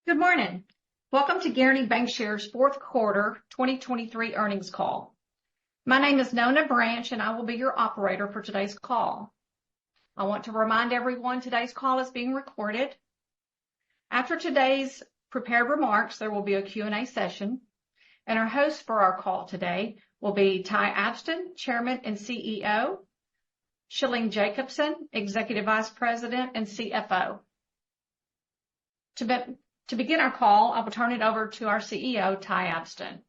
Good morning. Welcome to Guaranty Bancshares' fourth quarter 2023 earnings call. My name is Nona Branch, and I will be your operator for today's call. I want to remind everyone today's call is being recorded. After today's prepared remarks, there will be a Q&A session, and our host for our call today will be Ty Abston, Chairman and CEO, Shalene Jacobson, Executive Vice President and CFO. To begin our call, I will turn it over to our CEO, Ty Abston.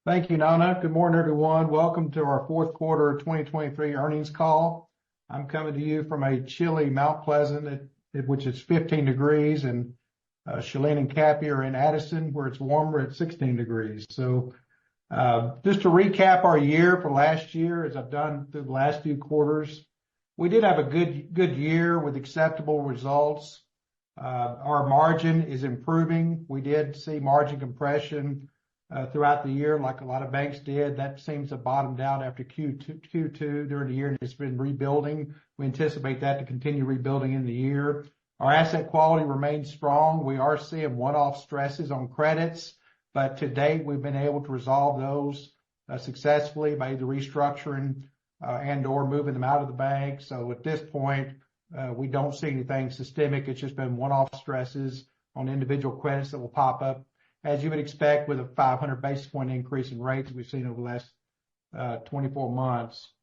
Thank you, Nona. Good morning, everyone. Welcome to our fourth quarter 2023 earnings call. I'm coming to you from a chilly Mount Pleasant, which is 15 degrees, and Shalene and Cappy are in Addison, where it's warmer at 16 degrees. So just to recap our year for last year, as I've done through the last few quarters, we did have a good year with acceptable results. Our margin is improving. We did see margin compression throughout the year, like a lot of banks did. That seems to have bottomed out after Q2 during the year, and it's been rebuilding. We anticipate that to continue rebuilding in the year. Our asset quality remains strong. We are seeing one-off stresses on credits, but to date, we've been able to resolve those successfully by either restructuring and/or moving them out of the bank. So at this point, we don't see anything systemic. It's just been one-off stresses on individual credits that will pop up, as you would expect with a 500 basis point increase in rates we've seen over the last 24 months.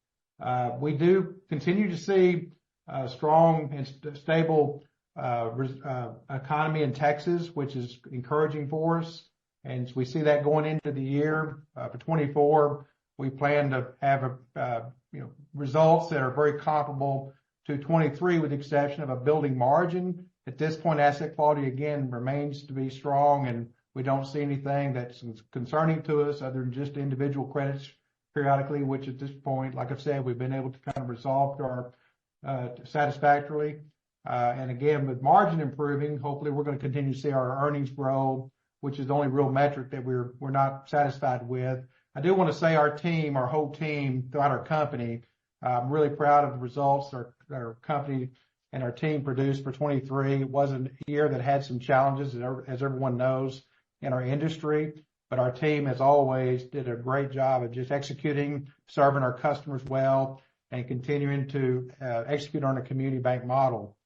We do continue to see a strong and stable economy in Texas, which is encouraging for us. And we see that going into the year. For 24, we plan to have results that are very comparable to 23, with the exception of a building margin. At this point, asset quality again remains to be strong, and we don't see anything that's concerning to us other than just individual credits periodically, which at this point, like I've said, we've been able to kind of resolve to our satisfactorily. And again, with margin improving, hopefully we're going to continue to see our earnings grow, which is the only real metric that we're not satisfied with. I do want to say our whole team throughout our company, I'm really proud of the results our company and our team produced for 23. It was a year that had some challenges, as everyone knows, in our industry. But our team, as always, did a great job of just executing, serving our customers well, and continuing to execute on a community bank model.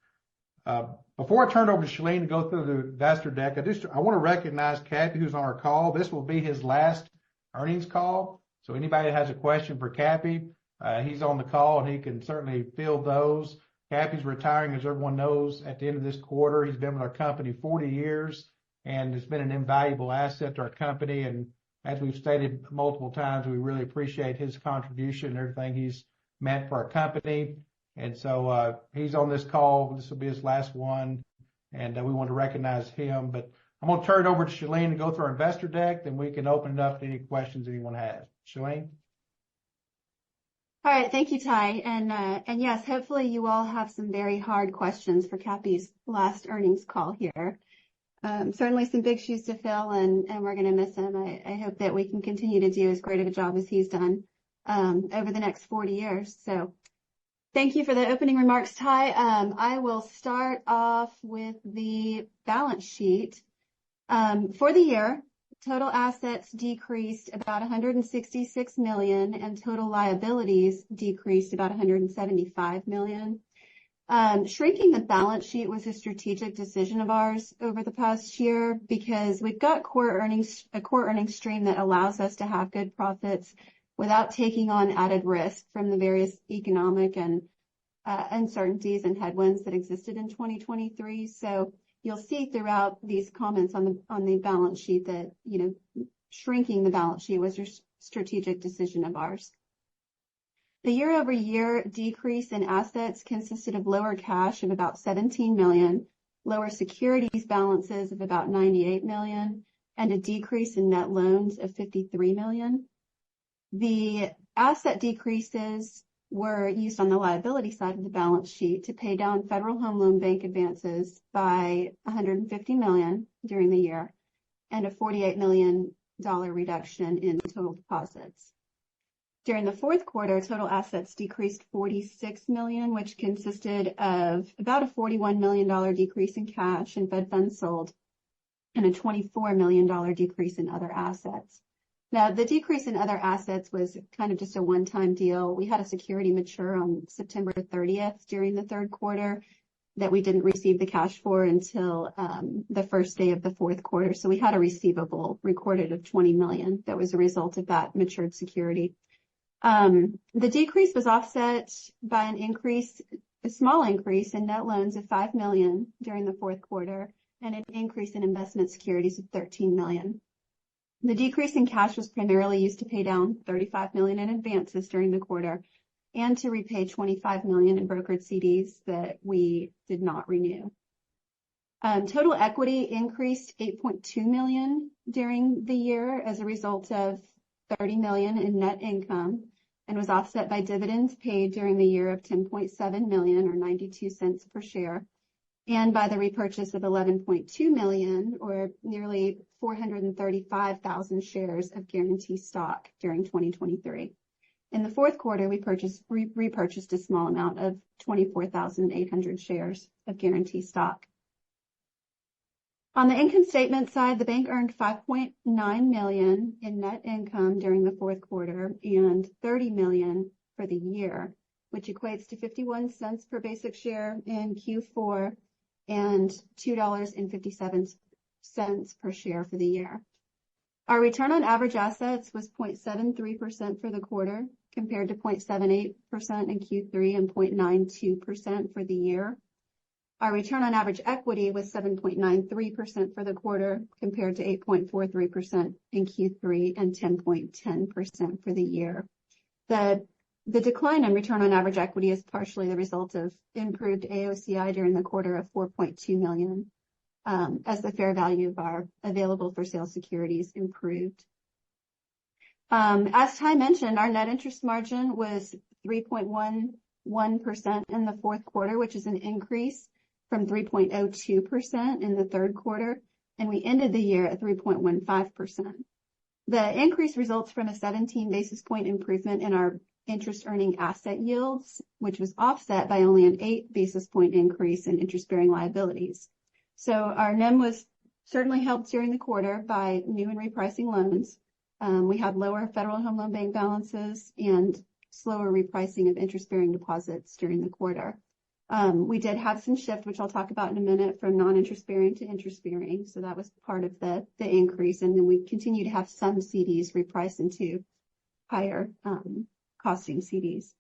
Before I turn it over to Shalene to go through the investor deck, I want to recognize Cappy, who's on our call. This will be his last earnings call. So anybody that has a question for Cappy, he's on the call, and he can certainly field those. Cappy's retiring, as everyone knows, at the end of this quarter. He's been with our company 40 years, and it's been an invaluable asset to our company. And as we've stated multiple times, we really appreciate his contribution and everything he's meant for our company. And so he's on this call. This will be his last one, and we want to recognize him. But I'm going to turn it over to Shalene to go through our investor deck, then we can open it up to any questions anyone has. Shalene? All right. Thank you, Ty. And yes, hopefully you all have some very hard questions for Cappy's last earnings call here. Certainly some big shoes to fill, and we're going to miss him. I hope that we can continue to do as great of a job as he's done over the next 40 years. So thank you for the opening remarks, Ty. I will start off with the balance sheet. For the year, total assets decreased about $166 million, and total liabilities decreased about $175 million. Shrinking the balance sheet was a strategic decision of ours over the past year, because we've got a core earnings stream that allows us to have good profits without taking on added risk from the various economic and uncertainties and headwinds that existed in 2023. So you'll see throughout these comments on the balance sheet that, shrinking the balance sheet was a strategic decision of ours. The year-over-year decrease in assets consisted of lower cash of about $17 million, lower securities balances of about $98 million, and a decrease in net loans of $53 million. The asset decreases were used on the liability side of the balance sheet to pay down Federal Home Loan Bank advances by $150 million during the year, and a $48 million reduction in total deposits. During the fourth quarter, total assets decreased $46 million, which consisted of about a $41 million decrease in cash and Fed funds sold, and a $24 million decrease in other assets. Now, the decrease in other assets was kind of just a one-time deal. We had a security mature on September 30th during the third quarter that we didn't receive the cash for until the first day of the fourth quarter. So we had a receivable recorded of $20 million that was a result of that matured security. The decrease was offset by a small increase in net loans of $5 million during the fourth quarter and an increase in investment securities of $13 million. The decrease in cash was primarily used to pay down $35 million in advances during the quarter and to repay $25 million in brokered CDs that we did not renew. Total equity increased $8.2 million during the year as a result of $30 million in net income and was offset by dividends paid during the year of $10.7 million or 92 cents per share, and by the repurchase of $11.2 million or nearly 435,000 shares of Guaranty stock during 2023. In the fourth quarter, we repurchased a small amount of 24,800 shares of Guaranty stock. On the income statement side, the bank earned $5.9 million in net income during the fourth quarter and $30 million for the year, which equates to 51 cents per basic share in Q4 and $2.57 per share for the year. Our return on average assets was 0.73% for the quarter, compared to 0.78% in Q3 and 0.92% for the year. Our return on average equity was 7.93% for the quarter, compared to 8.43% in Q3 and 10.10% for the year. The decline in return on average equity is partially the result of improved AOCI during the quarter of $4.2 million, as the fair value of our available for sale securities improved. As Ty mentioned, our net interest margin was 3.11% in the fourth quarter, which is an increase from 3.02% in the third quarter, and we ended the year at 3.15%. The increase results from a 17 basis point improvement in our interest earning asset yields, which was offset by only an 8 basis point increase in interest bearing liabilities. So our NIM was certainly helped during the quarter by new and repricing loans. We had lower Federal Home Loan Bank balances and slower repricing of interest-bearing deposits during the quarter. We did have some shift, which I'll talk about in a minute, from non-interest-bearing to interest-bearing. So that was part of the increase. And then we continue to have some CDs reprice into higher costing CDs.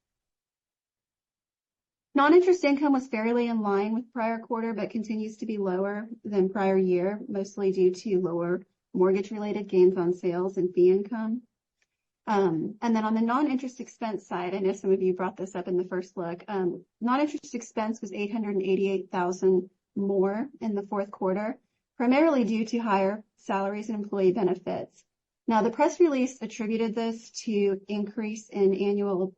Non-interest income was fairly in line with prior quarter, but continues to be lower than prior year, mostly due to lower mortgage-related gains on sales and fee income. And then on the non-interest expense side, I know some of you brought this up in the first look. Non-interest expense was $888,000 more in the fourth quarter, primarily due to higher salaries and employee benefits. Now, the press release attributed this to increase in annual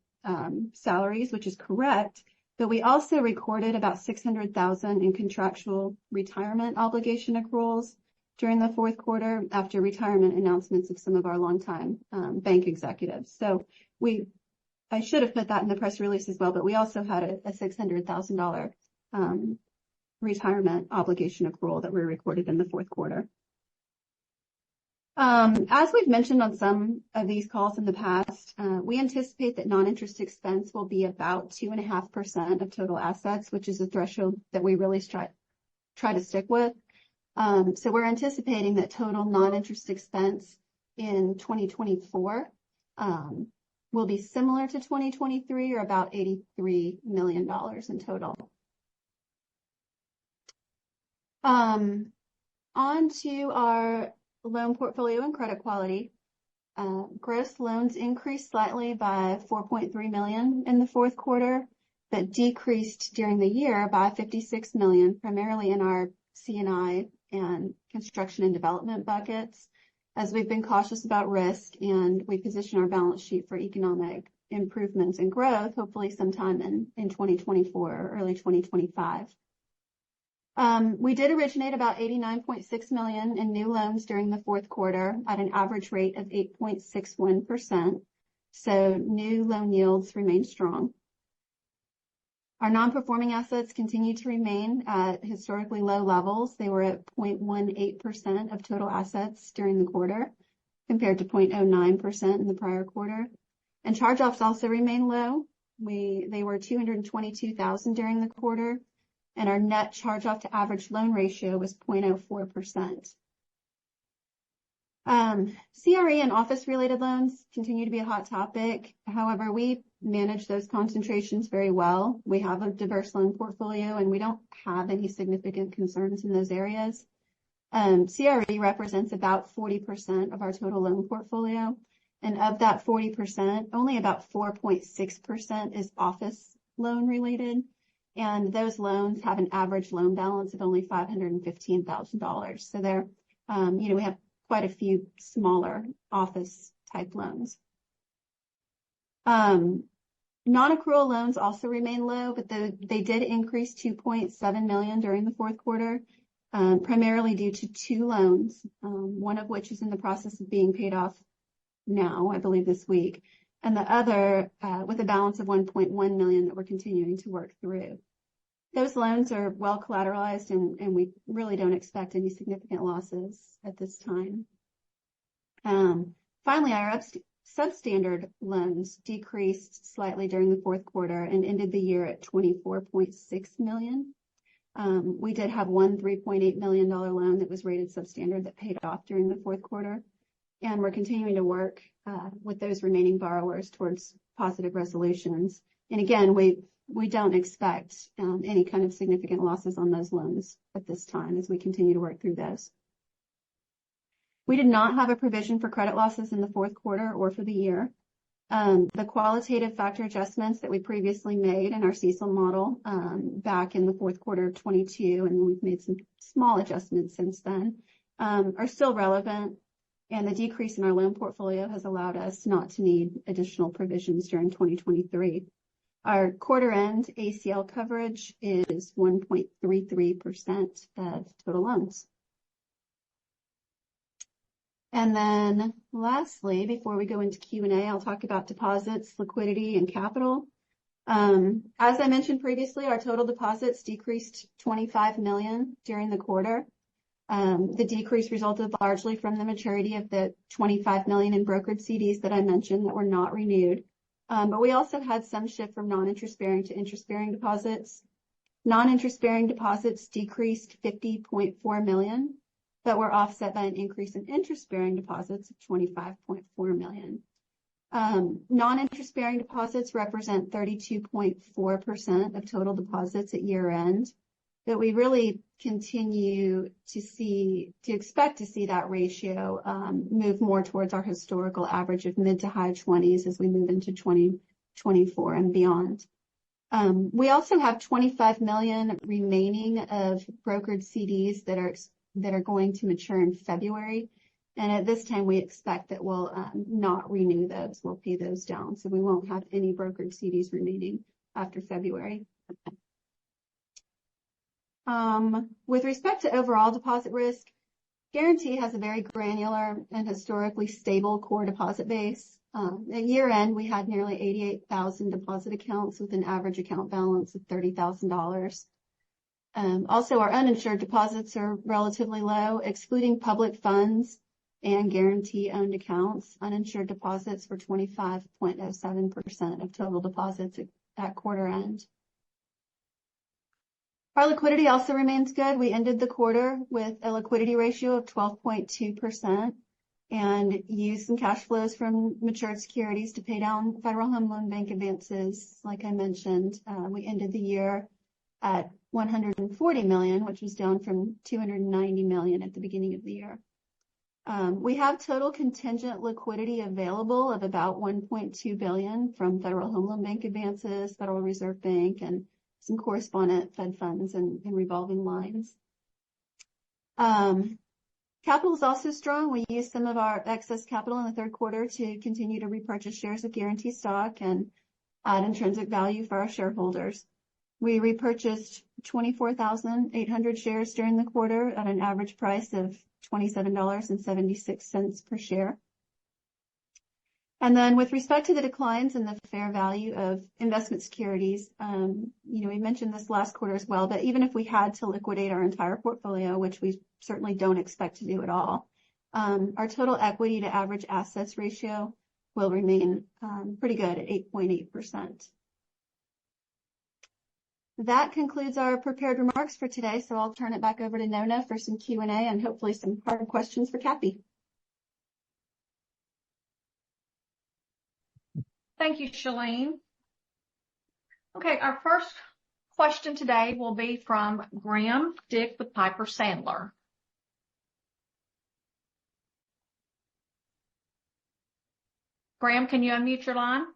salaries, which is correct, but we also recorded about $600,000 in contractual retirement obligation accruals during the fourth quarter after retirement announcements of some of our longtime bank executives. So I should have put that in the press release as well, but we also had a $600,000 retirement obligation accrual that we recorded in the fourth quarter. As we've mentioned on some of these calls in the past, we anticipate that non-interest expense will be about 2.5% of total assets, which is a threshold that we really try to stick with. So we're anticipating that total non-interest expense in 2024 will be similar to 2023, or about $83 million in total. On to our loan portfolio and credit quality. Gross loans increased slightly by $4.3 million in the fourth quarter, but decreased during the year by $56 million, primarily in our C&I and construction and development buckets, as we've been cautious about risk and we position our balance sheet for economic improvements and growth, hopefully sometime in 2024 or early 2025. We did originate about $89.6 million in new loans during the fourth quarter at an average rate of 8.61%. So new loan yields remain strong. Our non-performing assets continue to remain at historically low levels. They were at 0.18% of total assets during the quarter, compared to 0.09% in the prior quarter. And charge-offs also remain low. They were $222,000 during the quarter, and our net charge-off to average loan ratio was 0.04%. CRE and office-related loans continue to be a hot topic. However, we manage those concentrations very well. We have a diverse loan portfolio, and we don't have any significant concerns in those areas. CRE represents about 40% of our total loan portfolio, and of that 40%, only about 4.6% is office loan related, and those loans have an average loan balance of only $515,000. So they're, we have quite a few smaller office type loans. Non-accrual loans also remain low, but they did increase $2.7 million during the fourth quarter, primarily due to two loans, one of which is in the process of being paid off now, I believe this week, and the other with a balance of $1.1 million that we're continuing to work through. Those loans are well collateralized, and we really don't expect any significant losses at this time. Finally, our substandard loans decreased slightly during the fourth quarter and ended the year at $24.6 million. We did have one $3.8 million loan that was rated substandard that paid off during the fourth quarter, and we're continuing to work with those remaining borrowers towards positive resolutions. And again, we don't expect any kind of significant losses on those loans at this time as we continue to work through those. We did not have a provision for credit losses in the fourth quarter or for the year. The qualitative factor adjustments that we previously made in our CECL model back in the fourth quarter of 22, and we've made some small adjustments since then, are still relevant, and the decrease in our loan portfolio has allowed us not to need additional provisions during 2023. Our quarter-end ACL coverage is 1.33% of total loans. And then lastly, before we go into Q&A, I'll talk about deposits, liquidity, and capital. As I mentioned previously, our total deposits decreased $25 million during the quarter. The decrease resulted largely from the maturity of the $25 million in brokered CDs that I mentioned that were not renewed. But we also had some shift from non-interest-bearing to interest-bearing deposits. Non-interest-bearing deposits decreased $50.4 million, but were offset by an increase in interest-bearing deposits of $25.4 million. Non-interest-bearing deposits represent 32.4% of total deposits at year-end, but we really continue to expect to see that ratio move more towards our historical average of mid to high 20s as we move into 2024 and beyond. We also have $25 million remaining of brokered CDs that are going to mature in February. And at this time, we expect that we'll not renew those. We'll pay those down. So we won't have any brokered CDs remaining after February. With respect to overall deposit risk, Guaranty has a very granular and historically stable core deposit base. At year end, we had nearly 88,000 deposit accounts with an average account balance of $30,000. Also, our uninsured deposits are relatively low, excluding public funds and Guaranty-owned accounts. Uninsured deposits were 25.07% of total deposits at quarter end. Our liquidity also remains good. We ended the quarter with a liquidity ratio of 12.2% and used some cash flows from matured securities to pay down Federal Home Loan Bank advances. Like I mentioned, we ended the year at $140 million, which was down from $290 million at the beginning of the year. We have total contingent liquidity available of about $1.2 billion from Federal Home Loan Bank advances, Federal Reserve Bank, and some correspondent Fed funds and revolving lines. Capital is also strong. We used some of our excess capital in the third quarter to continue to repurchase shares of Guaranty stock and add intrinsic value for our shareholders. We repurchased 24,800 shares during the quarter at an average price of $27.76 per share. And then with respect to the declines in the fair value of investment securities, we mentioned this last quarter as well, but even if we had to liquidate our entire portfolio, which we certainly don't expect to do at all, our total equity to average assets ratio will remain pretty good at 8.8%. That concludes our prepared remarks for today, so I'll turn it back over to Nona for some Q&A and hopefully some hard questions for Cappy. Thank you, Shalene. Okay, our first question today will be from Graham Dick with Piper Sandler. Graham, can you unmute your line?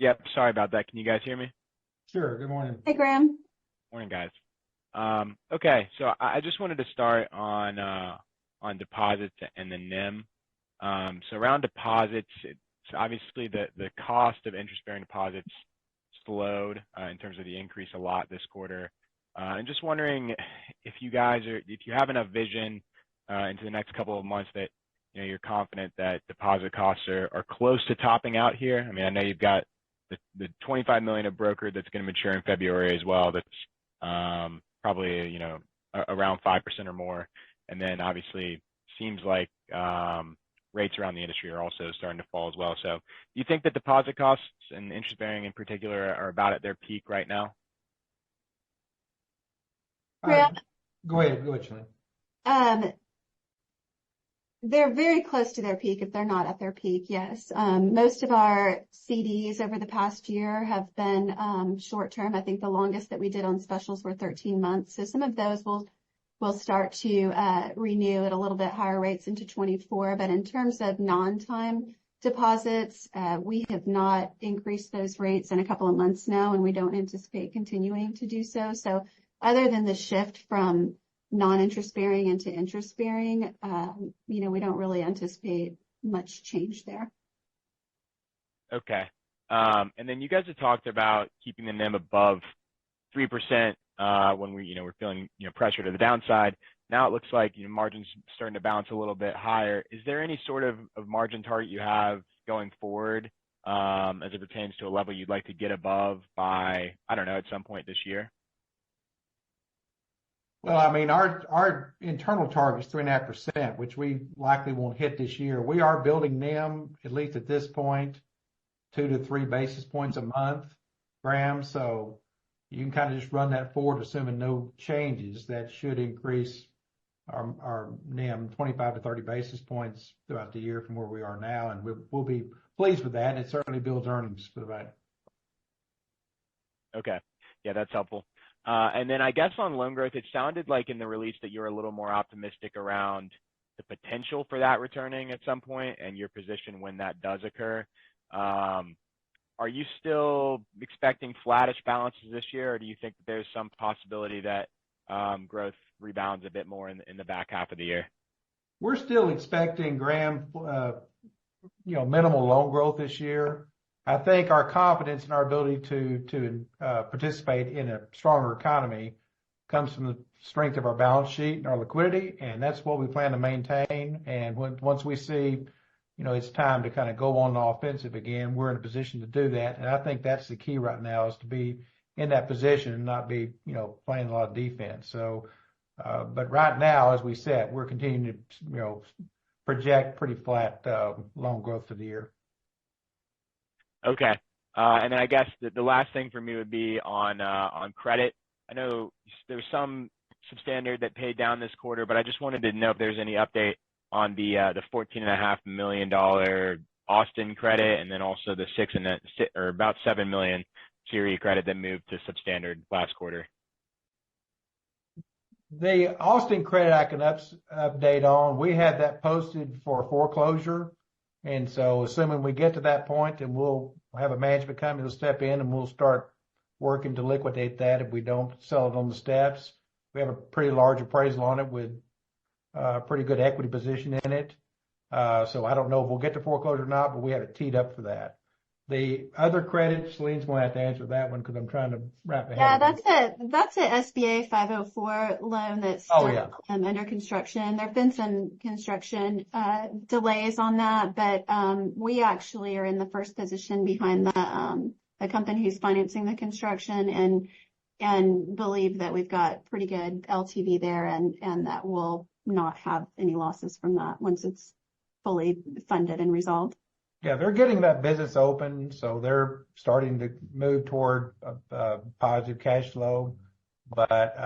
Yep, sorry about that. Can you guys hear me? Sure. Good morning. Hey, Graham. Morning, guys. Okay, so I just wanted to start on deposits and the NIM. So around deposits, it's obviously the cost of interest-bearing deposits slowed in terms of the increase a lot this quarter. And just wondering if you have enough vision into the next couple of months that you're confident that deposit costs are close to topping out here. I mean, I know you've got the $25 million of brokered that's going to mature in February as well. That's probably around 5% or more. And then obviously seems like rates around the industry are also starting to fall as well. So do you think that deposit costs and interest bearing in particular are about at their peak right now? Go ahead, Shalene. They're very close to their peak if they're not at their peak, yes. Most of our CDs over the past year have been short term. I think the longest that we did on specials were 13 months. So some of those will start to renew at a little bit higher rates into 24. But in terms of non-time deposits, we have not increased those rates in a couple of months now, and we don't anticipate continuing to do so. So other than the shift from non-interest bearing into interest bearing, we don't really anticipate much change there. Okay. And then you guys have talked about keeping the NIM above 3% when we're feeling pressure to the downside. Now it looks like margins starting to bounce a little bit higher. Is there any sort of margin target you have going forward as it pertains to a level you'd like to get above by, I don't know, at some point this year? Well, I mean, our internal target is 3.5%, which we likely won't hit this year. We are building NIM, at least at this point, 2 to 3 basis points a month, Graham. So you can kind of just run that forward, assuming no changes. That should increase our NIM 25 to 30 basis points throughout the year from where we are now, and we'll be pleased with that. It certainly builds earnings for the bank. Okay, yeah, that's helpful. And then I guess on loan growth, it sounded like in the release that you're a little more optimistic around the potential for that returning at some point and your position when that does occur. Are you still expecting flattish balances this year, or do you think that there's some possibility that growth rebounds a bit more in the back half of the year? We're still expecting, Graham, minimal loan growth this year. I think our confidence in our ability to participate in a stronger economy comes from the strength of our balance sheet and our liquidity, and that's what we plan to maintain. And once we see, it's time to kind of go on the offensive again, we're in a position to do that. And I think that's the key right now, is to be in that position and not be, playing a lot of defense. So, but right now, as we said, we're continuing to, project pretty flat loan growth for the year. Okay. And then I guess the last thing for me would be on credit. I know there's some substandard that paid down this quarter, but I just wanted to know if there's any update on the $14.5 million Austin credit, and then also the about $7 million CRE credit that moved to substandard last quarter. The Austin credit I can update on. We had that posted for foreclosure. And so assuming we get to that point, then we'll have a management company will step in and we'll start working to liquidate that if we don't sell it on the steps. We have a pretty large appraisal on it with a pretty good equity position in it. So I don't know if we'll get to foreclosure or not, but we have it teed up for that. The other credit, Shalene's going to have to answer that one because I'm trying to wrap my head. Yeah, that's a SBA 504 loan that's still under construction. There have been some construction delays on that, but we actually are in the first position behind the company who's financing the construction and believe that we've got pretty good LTV there and that we'll not have any losses from that once it's fully funded and resolved. Yeah, they're getting that business open, so they're starting to move toward positive cash flow. But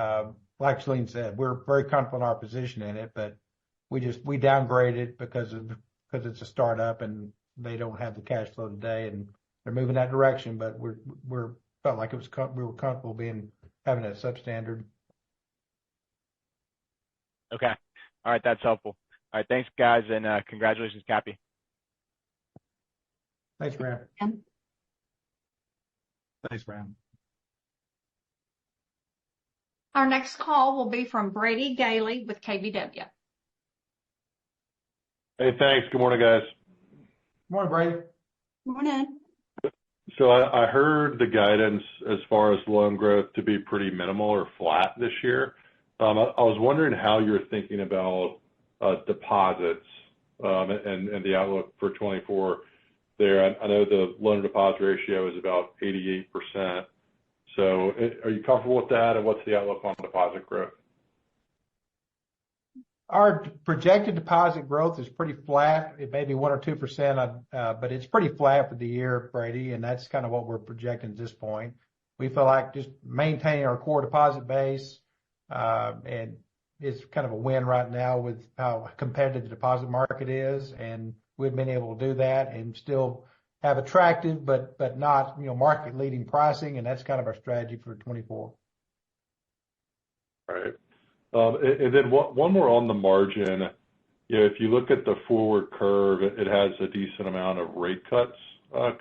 like Shalene said, we're very comfortable in our position in it, but we downgrade it because it's a startup and they don't have the cash flow today, and they're moving that direction. But we felt like we were comfortable having a substandard. Okay, all right, that's helpful. All right, thanks guys, and congratulations, Cappy. Thanks, Graham. Yeah. Thanks, Graham. Our next call will be from Brady Gailey with KBW. Hey, thanks. Good morning, guys. Good morning, Brady. Good morning. So I heard the guidance as far as loan growth to be pretty minimal or flat this year. I was wondering how you're thinking about deposits and the outlook for 24 there. I know the loan to deposit ratio is about 88%. So are you comfortable with that, and what's the outlook on deposit growth? Our projected deposit growth is pretty flat. It may be 1 or 2%, but it's pretty flat for the year, Brady, and that's kind of what we're projecting at this point. We feel like just maintaining our core deposit base, and it's kind of a win right now with how competitive the deposit market is, and we've been able to do that and still have attractive but not market leading pricing, and that's kind of our strategy for 24. All right. And then one more on the margin. If you look at the forward curve, it has a decent amount of rate cuts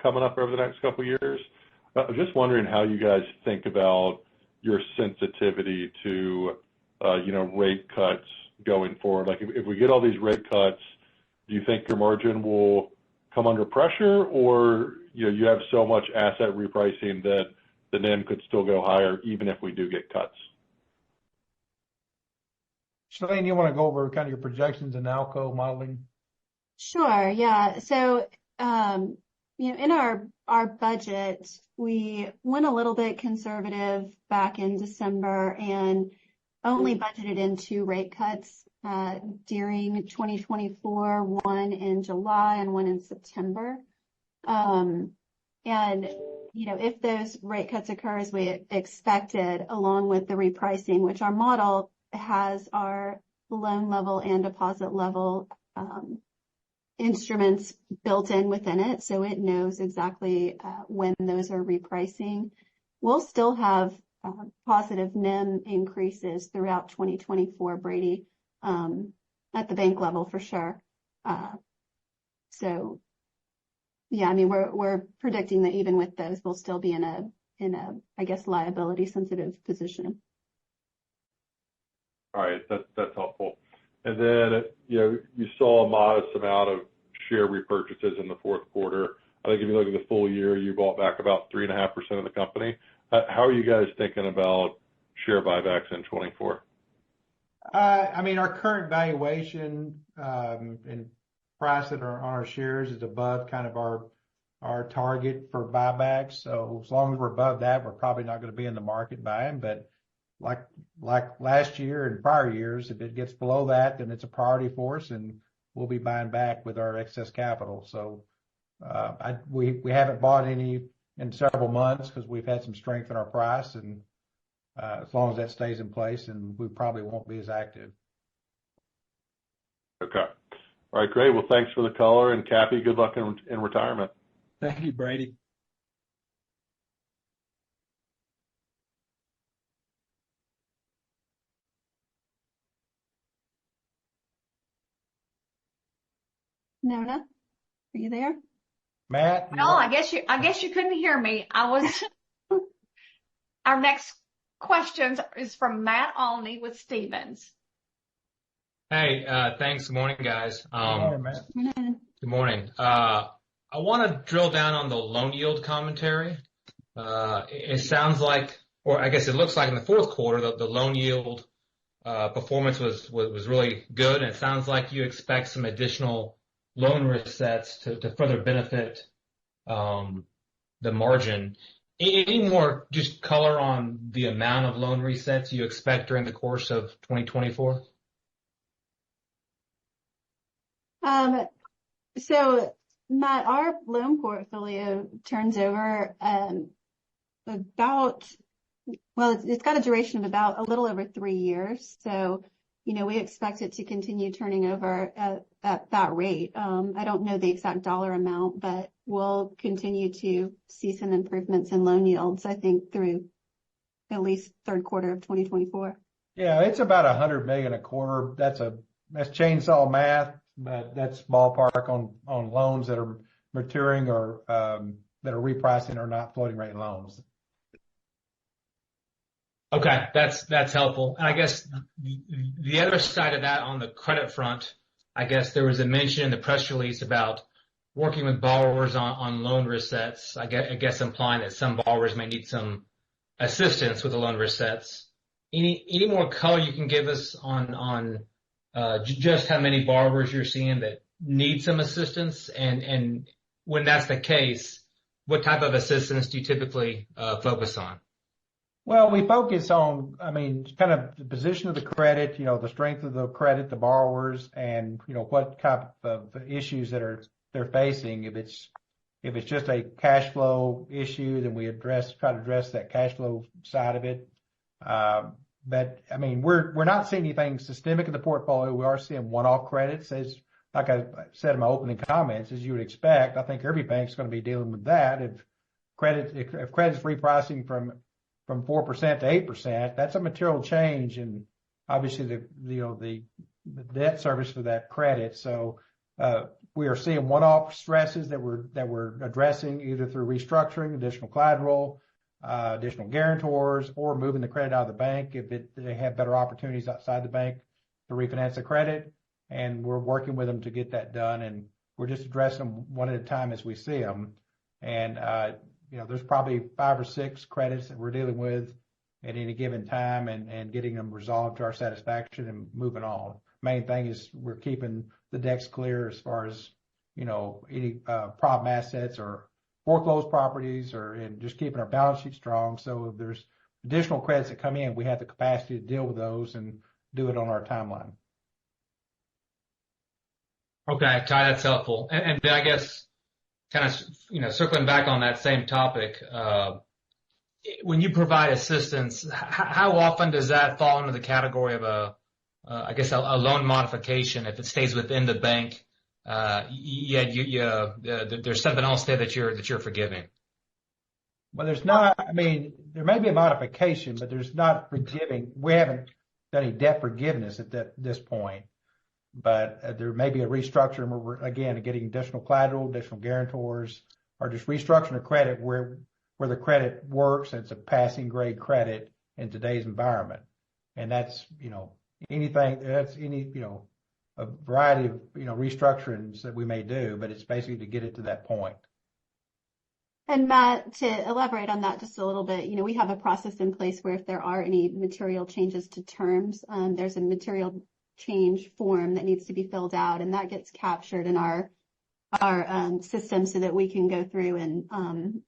coming up over the next couple of years. I'm just wondering how you guys think about your sensitivity to rate cuts going forward. Like if we get all these rate cuts, do you think your margin will come under pressure, or you have so much asset repricing that the NIM could still go higher even if we do get cuts? Shalene, you want to go over kind of your projections and ALCO modeling? Sure. Yeah. So, in our budget, we went a little bit conservative back in December and only budgeted in 2 rate cuts during 2024, one in July and one in September. If those rate cuts occur as we expected, along with the repricing, which our model has our loan level and deposit level instruments built in within it, so it knows exactly when those are repricing. We'll still have positive NIM increases throughout 2024, Brady, at the bank level for sure. So, yeah, I mean, we're predicting that even with those, we'll still be in a I guess liability sensitive position. All right, that's helpful. And then you saw a modest amount of share repurchases in the fourth quarter. I think if you look at the full year, you bought back about 3.5% of the company. How are you guys thinking about share buybacks in 24? I mean, our current valuation and price that are on our shares is above kind of our target for buybacks. So as long as we're above that, we're probably not going to be in the market buying. But like last year and prior years, if it gets below that, then it's a priority for us, and we'll be buying back with our excess capital. So we haven't bought any in several months because we've had some strength in our price, and as long as that stays in place, and we probably won't be as active. Okay. All right, great. Well, thanks for the color, and Cappy, good luck in retirement. Thank you, Brady. Nona, are you there? Matt? No, I guess you couldn't hear me. Our next question is from Matt Olney with Stephens. Hey, thanks. Good morning, guys. Good morning, Matt. Good morning. Good morning. I want to drill down on the loan yield commentary. It sounds like, or I guess it looks like in the fourth quarter, the loan yield performance was really good, and it sounds like you expect some additional loan resets to further benefit the margin. Any more just color on the amount of loan resets you expect during the course of 2024? So Matt, our loan portfolio turns over it's got a duration of about a little over 3 years. So, we expect it to continue turning over at that rate. I don't know the exact dollar amount, but we'll continue to see some improvements in loan yields, I think, through at least third quarter of 2024. Yeah, it's about $100 million a quarter. That's chainsaw math, but that's ballpark on loans that are maturing or that are repricing or not floating rate loans. Okay, that's helpful. And I guess the other side of that on the credit front, I guess there was a mention in the press release about working with borrowers on loan resets. I guess implying that some borrowers may need some assistance with the loan resets. Any more color you can give us on just how many borrowers you're seeing that need some assistance, and when that's the case, what type of assistance do you typically focus on? Well, we focus on, kind of the position of the credit, the strength of the credit, the borrowers, and, what type of issues that they're facing. If it's just a cash flow issue, then we try to address that cash flow side of it. But we're not seeing anything systemic in the portfolio. We are seeing one-off credits, as like I said in my opening comments, as you would expect. I think every bank's going to be dealing with that. If credit's repricing from 4% to 8%, that's a material change, and obviously the debt service for that credit. So we are seeing one-off stresses that we're addressing either through restructuring, additional collateral, additional guarantors, or moving the credit out of the bank if they have better opportunities outside the bank to refinance the credit. And we're working with them to get that done, and we're just addressing them one at a time as we see them. And there's probably 5 or 6 credits that we're dealing with at any given time and getting them resolved to our satisfaction and moving on. Main thing is we're keeping the decks clear as far as, any problem assets or foreclosed properties and just keeping our balance sheet strong. So if there's additional credits that come in, we have the capacity to deal with those and do it on our timeline. Okay, Ty, that's helpful. And then I guess kind of, circling back on that same topic, when you provide assistance, how often does that fall into the category of a loan modification if it stays within the bank? There's something else there that you're forgiving. Well, there's not. There may be a modification, but there's not forgiving. We haven't done any debt forgiveness at this point. But there may be a restructure, and we're again getting additional collateral, additional guarantors, or just restructuring a credit where the credit works and it's a passing grade credit in today's environment. And that's a variety of restructurings that we may do, but it's basically to get it to that point. And Matt, to elaborate on that just a little bit, we have a process in place where if there are any material changes to terms, there's a material change form that needs to be filled out, and that gets captured in our system so that we can go through and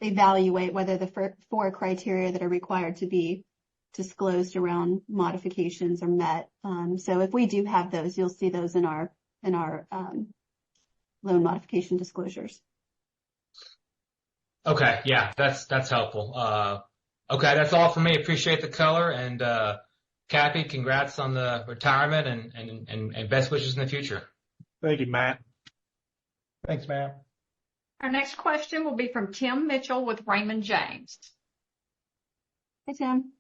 evaluate whether the 4 criteria that are required to be disclosed around modifications are met. So if we do have those, you'll see those in our loan modification disclosures. Okay, yeah, that's helpful. Okay, that's all for me. Appreciate the color, and Cappy, congrats on the retirement and best wishes in the future. Thank you, Matt. Thanks, Matt. Our next question will be from Tim Mitchell with Raymond James. Hi, Tim.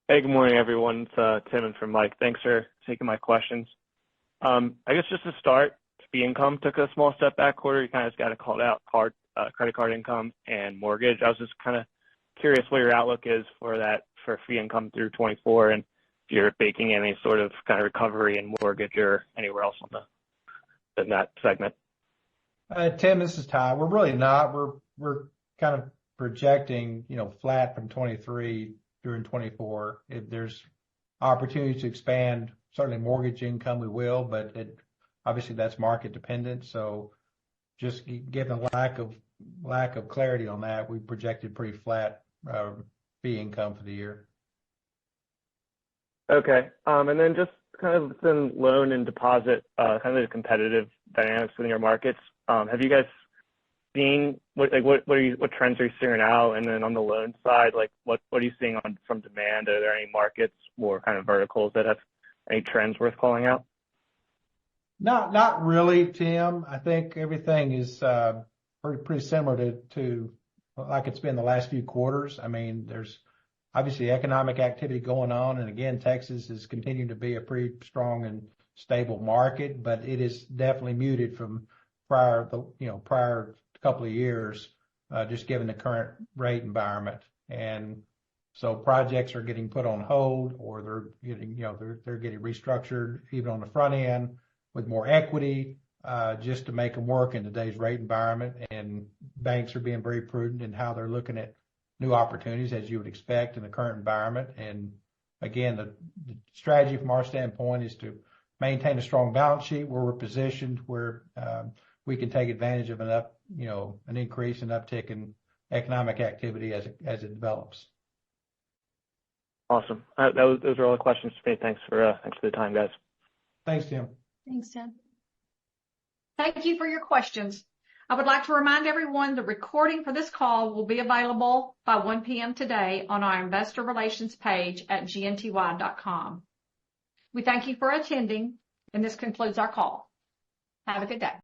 Hey, good morning, everyone. It's Tim and from Mike. Thanks for taking my questions. I guess just to start, fee income took a small step back quarter. You kind of just got it called out, credit card income and mortgage. I was just kind of curious what your outlook is for fee income through 24, and you're baking any sort of kind of recovery in mortgage or anywhere else in that segment. Tim, this is Ty. We're really not. We're kind of projecting, flat from 23 during 24. If there's opportunities to expand, certainly mortgage income, we will, but obviously that's market dependent. So just given lack of clarity on that, we projected pretty flat fee income for the year. Okay. And then just kind of within loan and deposit, kind of the competitive dynamics within your markets. Have you guys seen what trends are you seeing now? And then on the loan side, what are you seeing from demand? Are there any markets or kind of verticals that have any trends worth calling out? Not really, Tim. I think everything is pretty similar to like it's been the last few quarters. I mean, there's obviously economic activity going on, and again, Texas is continuing to be a pretty strong and stable market, but it is definitely muted from prior couple of years, just given the current rate environment. And so projects are getting put on hold, or they're getting restructured even on the front end with more equity, just to make them work in today's rate environment. And banks are being very prudent in how they're looking at new opportunities, as you would expect in the current environment. And again, the strategy from our standpoint is to maintain a strong balance sheet where we're positioned, where we can take advantage of an increase in uptick in economic activity as it develops. Awesome. Those are all the questions for me. Thanks for the time, guys. Thanks, Tim. Thanks, Tim. Thank you for your questions. I would like to remind everyone the recording for this call will be available by 1 p.m. today on our investor relations page at gnty.com. We thank you for attending, and this concludes our call. Have a good day.